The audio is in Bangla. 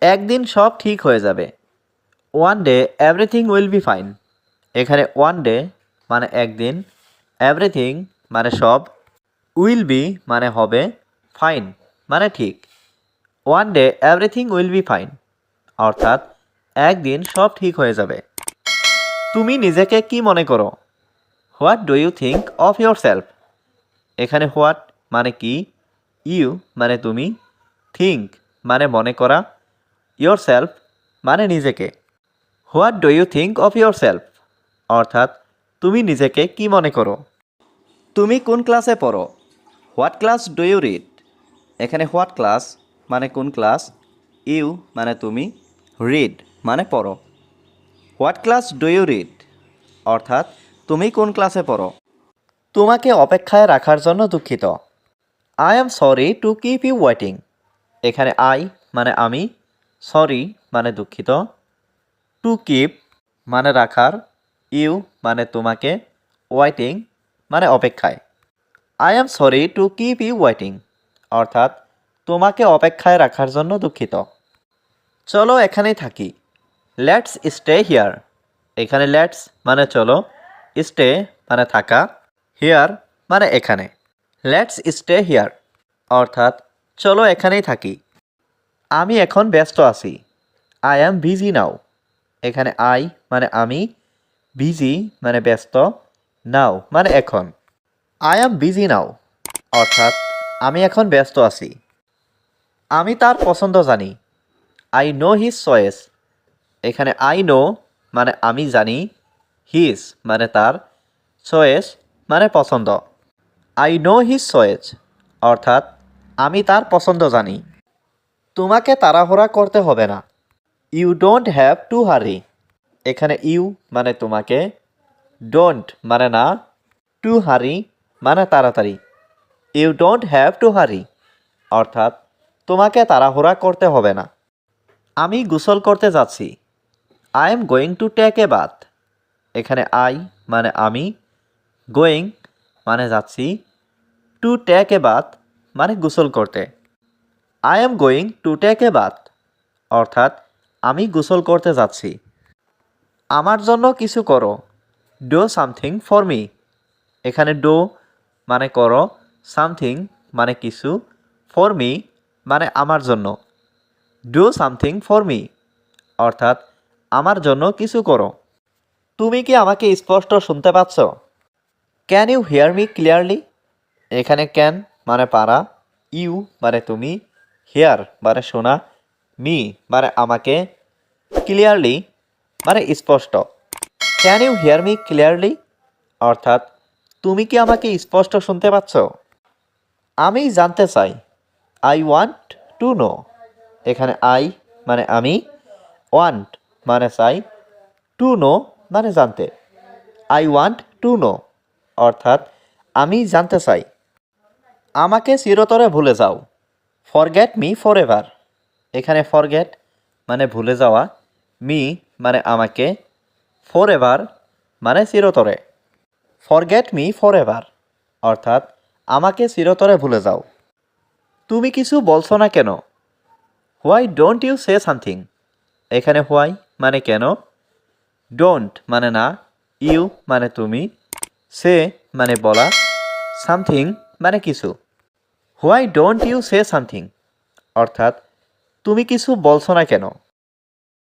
একদিন সব ঠিক হয়ে যাবে। One day everything will be fine. এখানে ওয়ান ডে মানে একদিন, এভরিথিং মানে সব, উইল বি মানে হবে, ফাইন মানে ঠিক। One day everything will be fine অর্থাৎ একদিন সব ঠিক হয়ে যাবে। তুমি নিজেকে কি মনে করো? What do you think of yourself. এখানে হোয়াট মানে কি, ইউ মানে তুমি, থিঙ্ক মানে মনে করা, ইয়োর সেলফ মানে নিজেকে। What do you think of yourself অর্থাৎ তুমি নিজেকে কি মনে করো? তুমি কোন ক্লাসে পড়ো? What class do you read. এখানে হোয়াট ক্লাস মানে কোন ক্লাস, ইউ মানে তুমি, রিড মানে পড়ো। What class do you read অর্থাৎ তুমি কোন ক্লাসে পড়ো? তোমাকে অপেক্ষায় রাখার জন্য দুঃখিত। I am sorry to keep you waiting. এখানে আই মানে আমি, সরি মানে দুঃখিত, টু কিপ মানে রাখার, ইউ মানে তোমাকে, ওয়েটিং মানে অপেক্ষায়। I am sorry to keep you waiting অর্থাৎ তোমাকে অপেক্ষায় রাখার জন্য দুঃখিত। চলো এখানেই থাকি। Let's stay here. এখানে লেটস মানে চলো, স্টে মানে থাকা, হিয়ার মানে এখানে। লেটস স্টে হিয়ার অর্থাৎ চলো এখানেই থাকি। আমি এখন ব্যস্ত আছি। I am busy now. এখানে আই মানে আমি, বিজি মানে ব্যস্ত, নাও মানে এখন। আই অ্যাম বিজি নাও অর্থাৎ আমি এখন ব্যস্ত আছি। আমি তার পছন্দ জানি। I know his choice. এখানে আই নো মানে আমি জানি, হিজ মানে তার, চয়েস মানে পছন্দ। আই নো হিজ চয়েস অর্থাৎ আমি তার পছন্দ জানি। তোমাকে তাড়াহুড়া করতে হবে না। ইউ ডোন্ট হ্যাভ টু হারি। এখানে ইউ মানে তোমাকে, ডোন্ট মানে না, টু হারি মানে তাড়াতাড়ি। ইউ ডোন্ট হ্যাভ টু হারি অর্থাৎ তোমাকে তাড়াহুড়া করতে হবে না। আমি গোসল করতে যাচ্ছি। I am going to take a bath. এখানে আই মানে আমি, গোয়িং মানে যাচ্ছি, টু টেক এ বাথ মানে গোসল করতে। I am going to take a bath অর্থাৎ আমি গোসল করতে যাচ্ছি। আমার জন্য কিছু করো। Do something for me. এখানে ডু মানে করো, সামথিং মানে কিছু, ফর মি মানে আমার জন্য। ডু সামথিং ফর মি অর্থাৎ আমার জন্য কিছু করো। তুমি কি আমাকে স্পষ্ট শুনতে পাচ্ছ? Can you hear me clearly. এখানে ক্যান মানে পারা, ইউ মানে তুমি, হিয়ার মানে শোনা, মি মানে আমাকে, ক্লিয়ারলি মানে স্পষ্ট। Can you hear me clearly অর্থাৎ তুমি কি আমাকে স্পষ্ট শুনতে পাচ্ছ? আমি জানতে চাই। I want to know. এখানে আই মানে আমি, ওয়ান্ট মানে চাই, টু নো মানে জানতে। আই ওয়ান্ট টু নো অর্থাৎ আমি জানতে চাই। আমাকে চিরতরে ভুলে যাও। Forget me for ever. এখানে ফরগেট মানে ভুলে যাওয়া, মি মানে আমাকে, ফর এভার মানে চিরতরে। ফরগেট মি ফর এভার অর্থাৎ আমাকে চিরতরে ভুলে যাও। তুমি কিছু বলছো না কেন? Why don't you say something. এখানে হোয়াই মানে কেন, ডোন্ট মানে না, ইউ মানে তুমি, সে মানে বলা, সামথিং মানে কিছু। Why don't you say something অর্থাৎ তুমি কিছু বলছো না কেন?